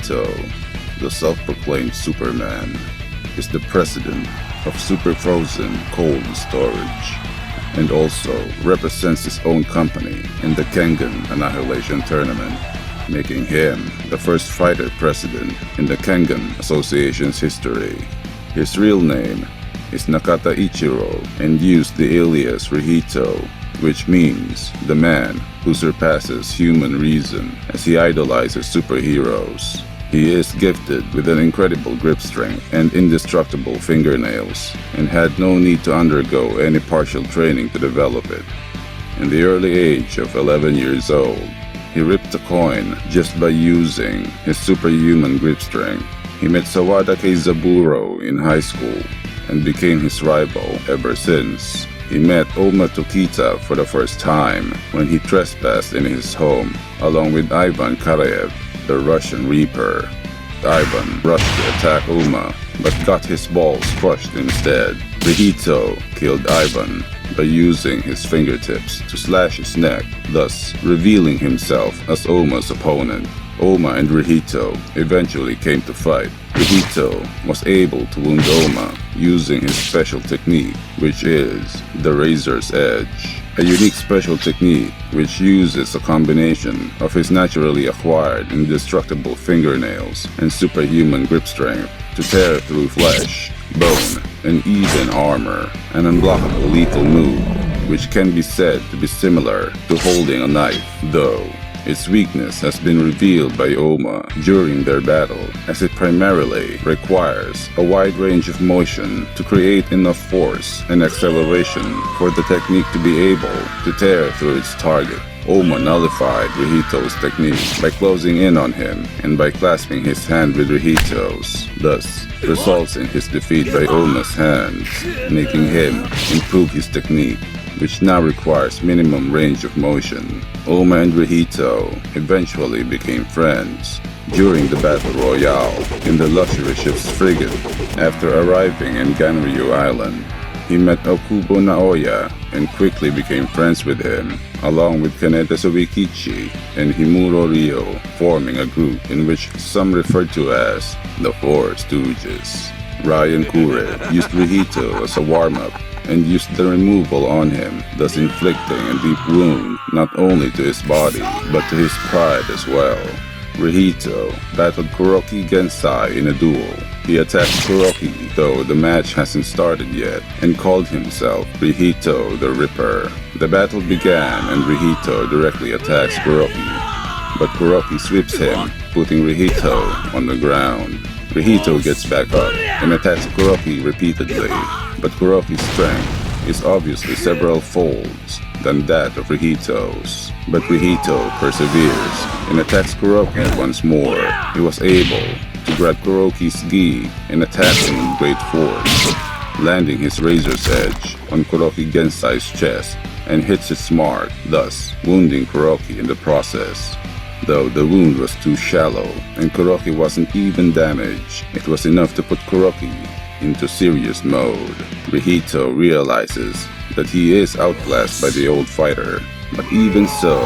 Rihito, the self-proclaimed Superman, is the president of Super Frozen Cold Storage, and also represents his own company in the Kengan Annihilation Tournament, making him the first fighter president in the Kengan Association's history. His real name is Nakata Ichiro and used the alias Rihito, which means the man who surpasses human reason, as he idolizes superheroes. He is gifted with an incredible grip strength and indestructible fingernails, and had no need to undergo any partial training to develop it. In the early age of 11 years old, he ripped a coin just by using his superhuman grip strength. He met Sawada Keizaburo in high school and became his rival ever since. He met Oma Tokita for the first time when he trespassed in his home along with Ivan Karayev, the Russian Reaper. Ivan rushed to attack Uma, but got his balls crushed instead. Rihito killed Ivan by using his fingertips to slash his neck, thus revealing himself as Oma's opponent. Oma and Rihito eventually came to fight. Rihito was able to wound Oma using his special technique, which is the Razor's Edge, a unique special technique which uses a combination of his naturally acquired indestructible fingernails and superhuman grip strength to tear through flesh, bone, and even armor, an unblockable lethal move which can be said to be similar to holding a knife, though its weakness has been revealed by Oma during their battle, as it primarily requires a wide range of motion to create enough force and acceleration for the technique to be able to tear through its target. Oma nullified Rihito's technique by closing in on him and by clasping his hand with Rihito's, thus results in his defeat by Oma's hands, making him improve his technique, which now requires minimum range of motion. Oma and Rihito eventually became friends during the Battle Royale in the luxury ship's frigate. After arriving in Ganryu Island, he met Okubo Naoya and quickly became friends with him, along with Kaneda Suikichi and Himuro Ryo, forming a group in which some referred to as the Four Stooges. Ryan Kure used Rihito as a warm-up and used the removal on him, thus inflicting a deep wound not only to his body, but to his pride as well. Rihito battled Kuroki Gensai in a duel. He attacked Kuroki, though the match hasn't started yet, and called himself Rihito the Ripper. The battle began and Rihito directly attacks Kuroki, but Kuroki sweeps him, putting Rihito on the ground. Rihito gets back up and attacks Kuroki repeatedly, but Kuroki's strength is obviously several folds than that of Rihito's. But Rihito perseveres and attacks Kuroki once more. He was able to grab Kuroki's gi and attack him with great force, landing his razor's edge on Kuroki Gensai's chest and hits its mark, thus wounding Kuroki in the process. Though the wound was too shallow and Kuroki wasn't even damaged, it was enough to put Kuroki into serious mode. Rihito realizes that he is outclassed by the old fighter, but even so,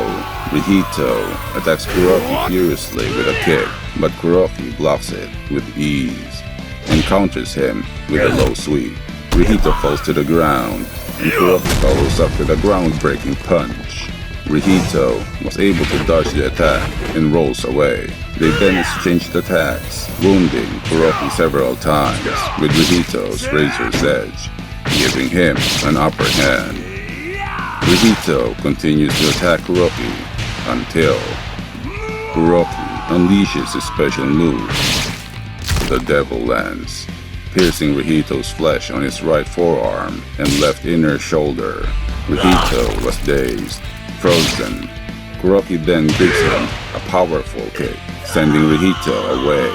Rihito attacks Kuroki furiously with a kick, but Kuroki blocks it with ease and counters him with a low sweep. Rihito falls to the ground and Kuroki follows up with a ground-breaking punch. Rihito was able to dodge the attack and rolls away. They then exchanged attacks, wounding Kuroki several times with Rihito's razor's edge, giving him an upper hand. Rihito continues to attack Kuroki until Kuroki unleashes his special move, the Devil Lance, piercing Rihito's flesh on his right forearm and left inner shoulder. Rihito was dazed, frozen. Kuroki then gives him a powerful kick, sending Rihito away.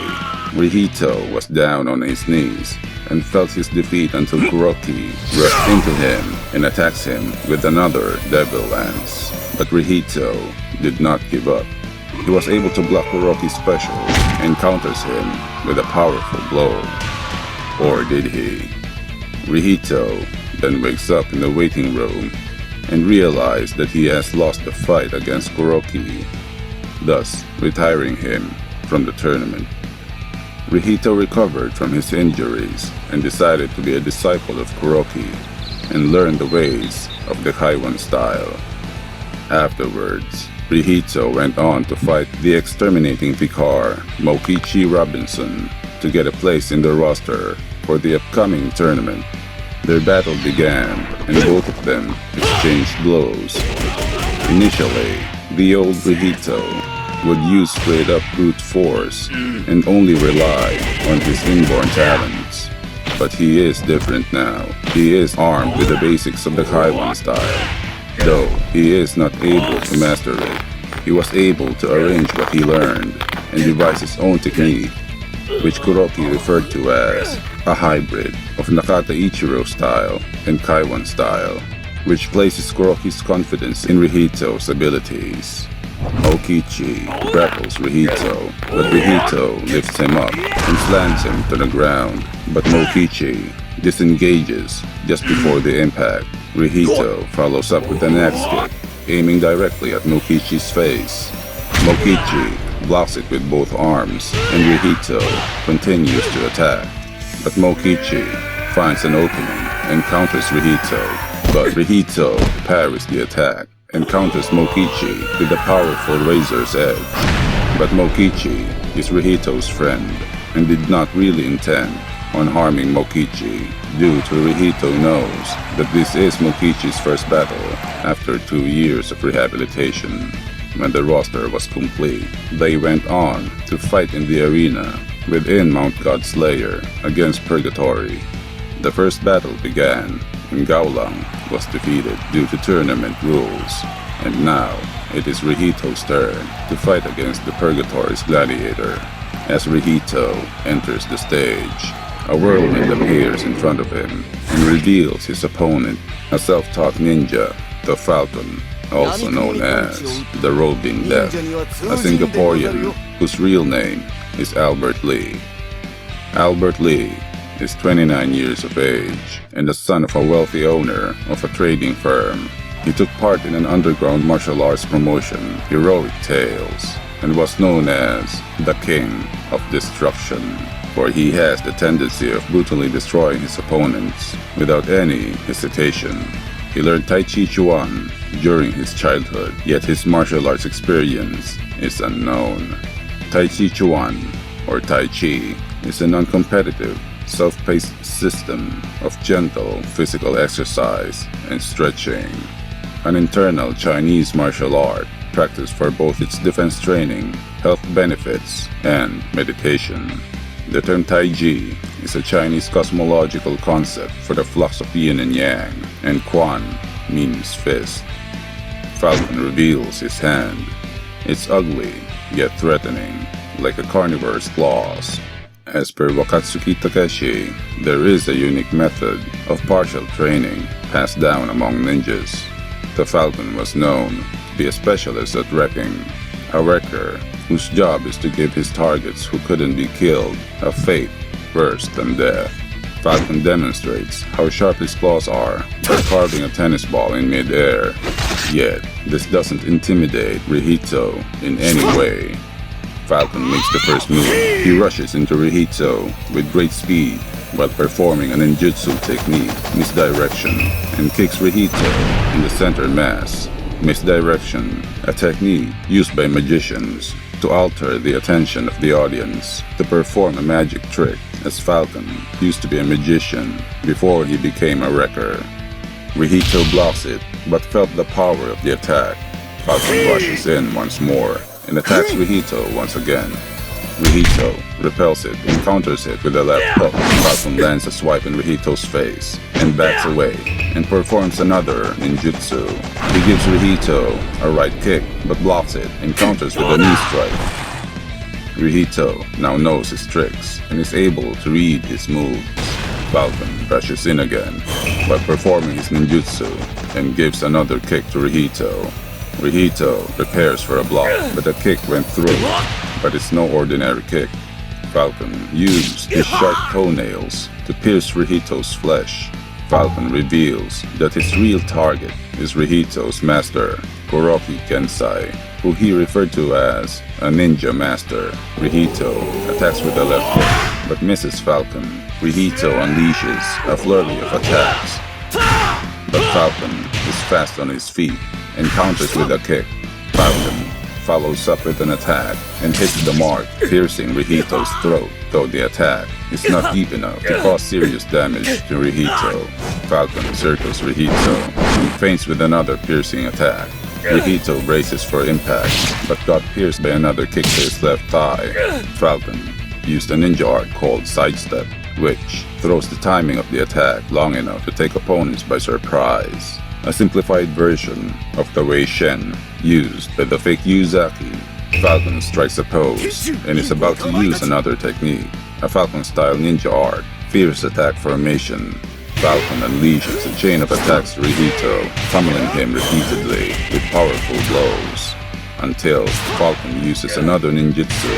Rihito was down on his knees and felt his defeat until Kuroki rushed into him and attacks him with another Devil Lance. But Rihito did not give up. He was able to block Kuroki's special and counters him with a powerful blow. Or did he? Rihito then wakes up in the waiting room and realizes that he has lost the fight against Kuroki, thus retiring him from the tournament. Rihito recovered from his injuries and decided to be a disciple of Kuroki and learn the ways of the Kaiwan style. Afterwards, Rihito went on to fight the exterminating Vicar, Mokichi Robinson, to get a place in the roster for the upcoming tournament. Their battle began, and both of them exchanged blows. Initially, the old Rihito would use straight-up brute force and only rely on his inborn talents. But he is different now. He is armed with the basics of the Kaiwan style. Though he is not able to master it, he was able to arrange what he learned and devise his own technique, which Kuroki referred to as a hybrid of Nakata Ichiro style and Kaiwan style, which places Kuroki's confidence in Rihito's abilities. Mokichi grapples Rihito, but Rihito lifts him up and slams him to the ground, but Mokichi disengages just before the impact. Rihito follows up with an axe kick, aiming directly at Mokichi's face. Mokichi blocks it with both arms, and Rihito continues to attack. But Mokichi finds an opening and counters Rihito, but Rihito parries the attack and counters Mokichi with a powerful razor's edge. But Mokichi is Rihito's friend and did not really intend on harming Mokichi due to Rihito knows that this is Mokichi's first battle after 2 years of rehabilitation. When the roster was complete, they went on to fight in the arena within Mount God Slayer against Purgatory. The first battle began, and Gaulang was defeated due to tournament rules, and now it is Rihito's turn to fight against the Purgatory's gladiator. As Rihito enters the stage, a whirlwind appears in front of him and reveals his opponent, a self-taught ninja, the Falcon, also known as the Roving Death, a Singaporean whose real name is Albert Lee. Albert Lee is 29 years of age and the son of a wealthy owner of a trading firm. He took part in an underground martial arts promotion, Heroic Tales, and was known as the King of Destruction, for he has the tendency of brutally destroying his opponents without any hesitation. He learned Tai Chi Chuan during his childhood, yet his martial arts experience is unknown. Tai Chi Chuan, or Tai Chi, is a non-competitive, self-paced system of gentle physical exercise and stretching, an internal Chinese martial art practiced for both its defense training, health benefits, and meditation. The term Taiji is a Chinese cosmological concept for the flux of yin and yang, and Quan means fist. Falcon reveals his hand. It's ugly, yet threatening, like a carnivore's claws. As per Wakatsuki Takeshi, there is a unique method of partial training passed down among ninjas. The Falcon was known to be a specialist at wrecking, a wrecker whose job is to give his targets who couldn't be killed a fate worse than death. Falcon demonstrates how sharp his claws are by carving a tennis ball in mid-air. Yet, this doesn't intimidate Rihito in any way. Falcon makes the first move. He rushes into Rihito with great speed while performing a ninjutsu technique, Misdirection, and kicks Rihito in the center mass. Misdirection, a technique used by magicians to alter the attention of the audience to perform a magic trick, as Falcon used to be a magician before he became a wrecker. Rihito blocks it, but felt the power of the attack. Falcon rushes in once more and attacks Rihito once again. Rihito repels it and counters it with a left hook. Falcon lands a swipe in Rihito's face and backs away and performs another ninjutsu. He gives Rihito a right kick but blocks it and counters with a knee strike. Rihito now knows his tricks and is able to read his moves. Falcon rushes in again by performing his ninjutsu and gives another kick to Rihito. Rihito prepares for a block, but the kick went through. But it's no ordinary kick. Falcon used his sharp toenails to pierce Rihito's flesh. Falcon reveals that his real target is Rihito's master, Kuroki Kensai. who he referred to as a ninja master. Rihito attacks with the left hook, but misses Falcon. Rihito unleashes a flurry of attacks, but Falcon is fast on his feet and counters with a kick. Falcon follows up with an attack and hits the mark, piercing Rihito's throat, though the attack is not deep enough to cause serious damage to Rihito. Falcon circles Rihito and feints with another piercing attack. Rihito braces for impact, but got pierced by another kick to his left thigh. Falcon used a ninja art called Sidestep, which throws the timing of the attack long enough to take opponents by surprise. A simplified version of the Wei Shen used by the fake Yuzaki. Falcon strikes a pose and is about to use another technique, a Falcon-style ninja art, fierce attack formation. Falcon unleashes a chain of attacks to Rihito, pummeling him repeatedly with powerful blows, until Falcon uses another ninjutsu,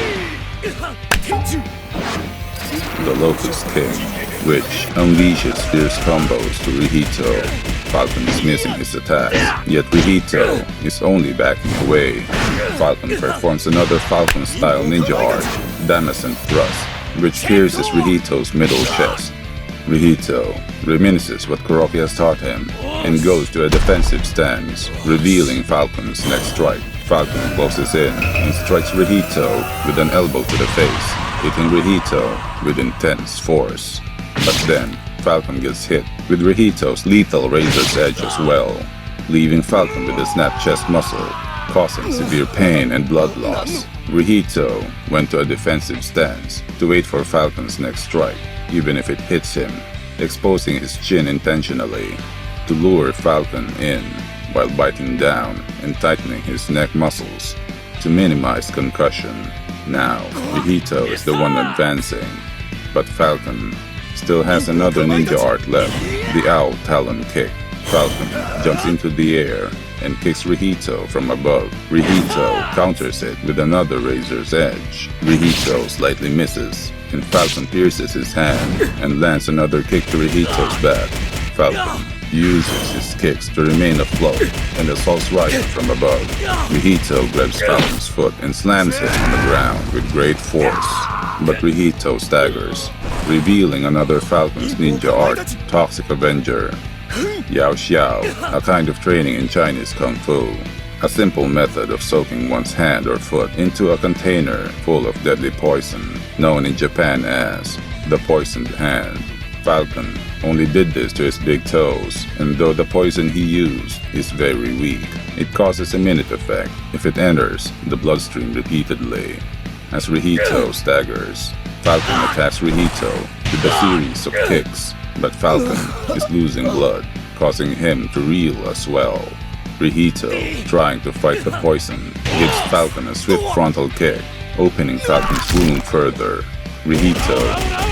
the Locust King, which unleashes fierce combos to Rihito. Falcon is missing his attacks, yet Rihito is only backing away. Falcon performs another Falcon-style ninja art, Damascent Thrust, which pierces Rihito's middle chest. Rihito reminisces what Kuroki has taught him and goes to a defensive stance, revealing Falcon's next strike. Falcon closes in and strikes Rihito with an elbow to the face, hitting Rihito with intense force. But then, Falcon gets hit with Rihito's lethal razor's edge as well, leaving Falcon with a snapped chest muscle, causing severe pain and blood loss. Rihito went to a defensive stance to wait for Falcon's next strike, even if it hits him, exposing his chin intentionally to lure Falcon in while biting down and tightening his neck muscles to minimize concussion. Now, Rihito is the one advancing, but Falcon still has another ninja art left, the Owl Talon Kick. Falcon jumps into the air and kicks Rihito from above. Rihito counters it with another razor's edge. Rihito slightly misses, and Falcon pierces his hand and lands another kick to Rihito's back. Falcon uses his kicks to remain afloat and assaults Rihito from above. Rihito grabs Falcon's foot and slams him on the ground with great force, but Rihito staggers, revealing another Falcon's ninja art, Toxic Avenger, Yao Xiao, a kind of training in Chinese Kung Fu, a simple method of soaking one's hand or foot into a container full of deadly poison, known in Japan as the poisoned hand. Falcon only did this to his big toes, and though the poison he used is very weak, it causes a minute effect if it enters the bloodstream repeatedly. As Rihito staggers, Falcon attacks Rihito with a series of kicks, but Falcon is losing blood, causing him to reel as well. Rihito, trying to fight the poison, gives Falcon a swift frontal kick, opening Falcon's wound further. Rihito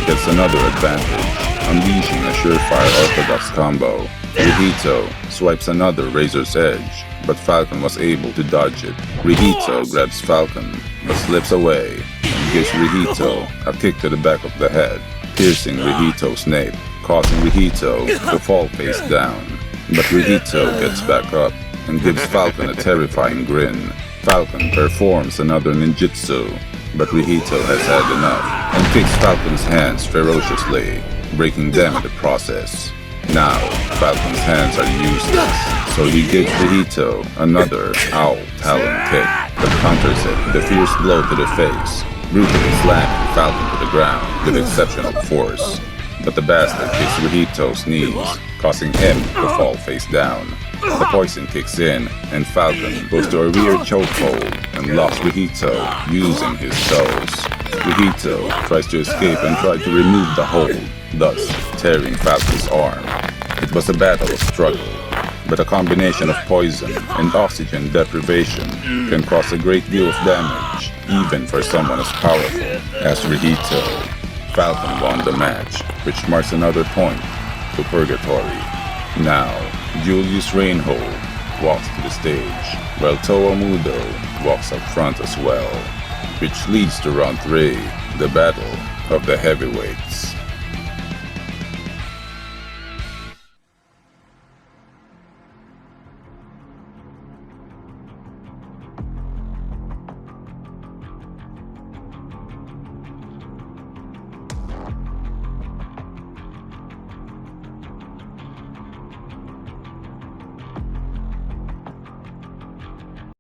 gets another advantage, unleashing a surefire orthodox combo. Rihito swipes another razor's edge, but Falcon was able to dodge it. Rihito grabs Falcon, but slips away and gives Rihito a kick to the back of the head, piercing Rihito's nape, causing Rihito to fall face down. But Rihito gets back up and gives Falcon a terrifying grin. Falcon performs another ninjutsu, but Rihito has had enough and kicks Falcon's hands ferociously, breaking them in the process. Now, Falcon's hands are useless, so he gives Rihito another Owl Talon kick, but counters it with a fierce blow to the face, brutally slamming Falcon to the ground with exceptional force. But the bastard kicks Rihito's knees, causing him to fall face down. The poison kicks in, and Falcon goes to a rear chokehold and locks Rihito using his toes. Rihito tries to escape and tries to remove the hold, thus tearing Falcon's arm. It was a battle of struggle, but a combination of poison and oxygen deprivation can cause a great deal of damage, even for someone as powerful as Rihito. Falcon won the match, which marks another point to Purgatory. Now, Julius Reinhold walks to the stage, while Toa Mudo walks up front as well, which leads to round 3, the battle of the heavyweights.